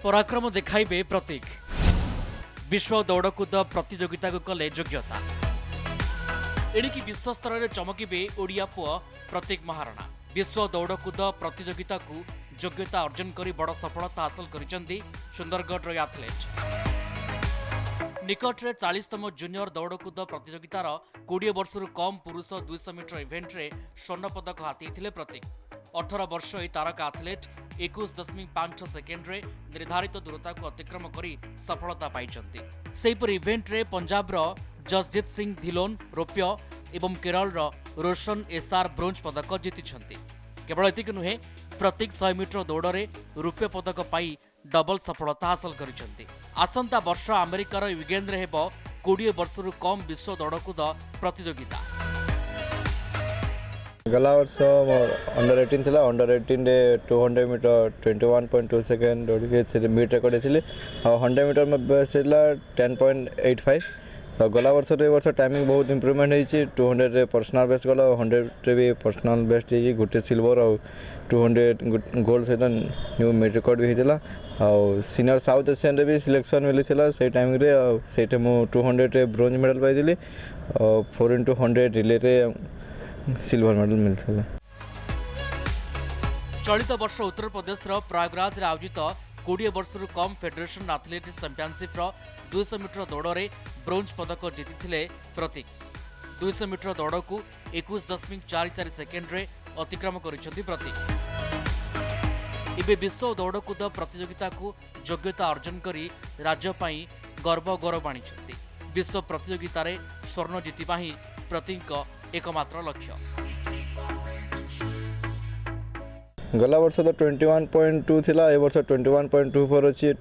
पराक्रम देखाइबे प्रतीक। विश्व दौड़कूद प्रतियोगिता को कले योग्यता। एणिकी विश्व स्तर में चमकिबे ओडिया पुआ प्रतीक महाराणा। विश्व दौड़कूद प्रतियोगिता को योग्यता अर्जन कर बड़ सफलता हासिल करिसेंती सुंदरगढ़ एथलीट। निकट में 40तम जूनियर दौड़कूद प्रतियोगितार 20 वर्ष कम पुरुष 200 मीटर इवेंट रे स्वर्ण पदक हाथी प्रतीक। 18 वर्ष तारका एथलीट 21.5 सेकेंड रे निर्धारित दूरता को अतिक्रम करी सफलता पाइछंती। सेहीपरि इवेंट रे पंजाब रो जसजीत सिंह धिलोन रौप्य एवं केरल रो रोशन एसआर ब्रोंज पदक जीतिछंती। केवल एतिक नुहे प्रतीक 100 मीटर दौड़ रे रौप्य पदक पाई डबल सफलता हासिल करिछंती। आसंता वर्ष अमेरिकार विगेन रे हेबो 20 वर्ष कम विश्व दौड़कूद प्रतियोगिता। गला वर्ष अंडर 18 थिला। अंडर 18 रे 200 मीटर 21.2 सेकेंड दौड़ी से मीट रिकॉर्ड थी। 100 मीटर में बेस्ट थिला 10.85। तो गला वर्ष रे वर्ष टाइमिंग बहुत इम्प्रूवमेंट होती। 200 रे पर्सनल बेस्ट गला, 100 रे भी पर्सनल बेस्ट होगी। गोटे सिल्वर और 200 गोल्ड सहित न्यू मीट रिकॉर्ड भी होता। और सीनियर साउथ एशियन रे भी सिलेक्शन मिलता से टाइम रे। से 200 रे ब्रोंज मेडल पाई और 4x100 रिले रे सिल्वर मेडल मिलता। चलित वर्ष उत्तर प्रदेश प्रयागराज रे आयोजित 20 वर्ष कम फेडरेशन एथलेटिक्स चैंपियनशिप 200 मीटर दौड़ में ब्रोंज पदक जीति प्रतीक। 200 मीटर दौड़ को 21.44 सेकेंड रे अतिक्रम करिसेंती प्रतीक। इबे विश्व दौड़कूद प्रतियोगिता को योग्यता अर्जन करी राज्य पाई गर्व गौरव आनिछंती। विश्व प्रतियोगिता रे स्वर्ण जीतिबा ही प्रतीक एकमात्र लक्ष्य। गला वर्ष तो 21.2 थिला। ए वर्ष 21.24 अच्छी।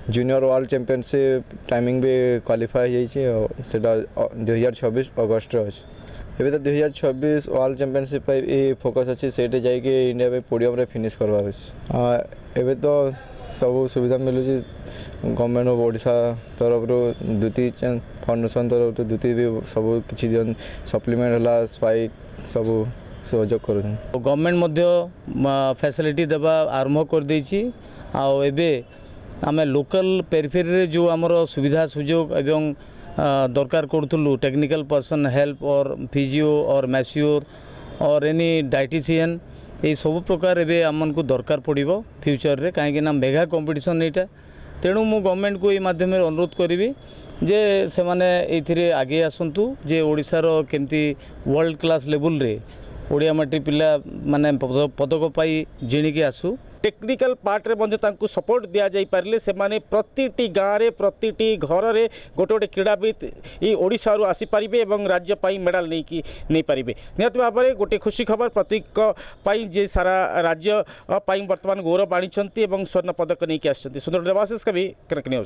जूनियर वर्ल्ड चैंपियनशिप टाइमिंग भी क्वालिफाई होइछि। सेटा 2026 अगस्त अच्छी। एबे तो 2026 वर्ल्ड चैंपियनशिप फोकस अच्छी। सेटे जाइके इंडिया पे पोडियम रे फिनिश करबार अछि। एबे तो सब सुविधा मिलुछि। गवर्नमेंट ऑफ ओडिशा तरफ द्वितीय फाउंडेशन तरफ द्वितीय भी सब किछि दिन सप्लीमेंट हला स्पाइक सब सहयोग कर। गवर्नमेंट फैसिलिटी देवा आरंभ कर देछि। एबे आमे लोकल पेरिफेरी जो आमर सुविधा सुजोग एवं दरकार करूँ टेक्निकल पर्सन हेल्प और फिजियो और मैस्योर और एनी डाइटिशियन ये सब प्रकार एबे आमन को दरकार पड़िबो फ्यूचर रे। कहीं ना मेगा कंपटीशन एटा। तेणु मु गवर्नमेंट को ये माध्यम अनुरोध करी जे से माने एथिरे आगे आसंतु जे ओडिसा रो केमती वर्ल्ड क्लास लेवल रे ओडिया माटी पिला माने पदक पाई जिणिकी आसु। टेक्निकल पार्ट रे बंधु तांकु सपोर्ट दिया जाई पारले से माने प्रतिटी गाँव रे प्रतिटी घर रे गोटे गोटे क्रीड़ाविद ई ओडिसा रु आसी पारिबे एवं राज्य पाई मेडल नहीं पारिबे। निहत भाव में गोटे खुशी खबर प्रतीक पाई जे सारा राज्य पाई वर्तमान गौरव आनिछंती एवं स्वर्ण पदक नहीं आछंती। सुंदर देवाशीष कवि कनक न्यूज।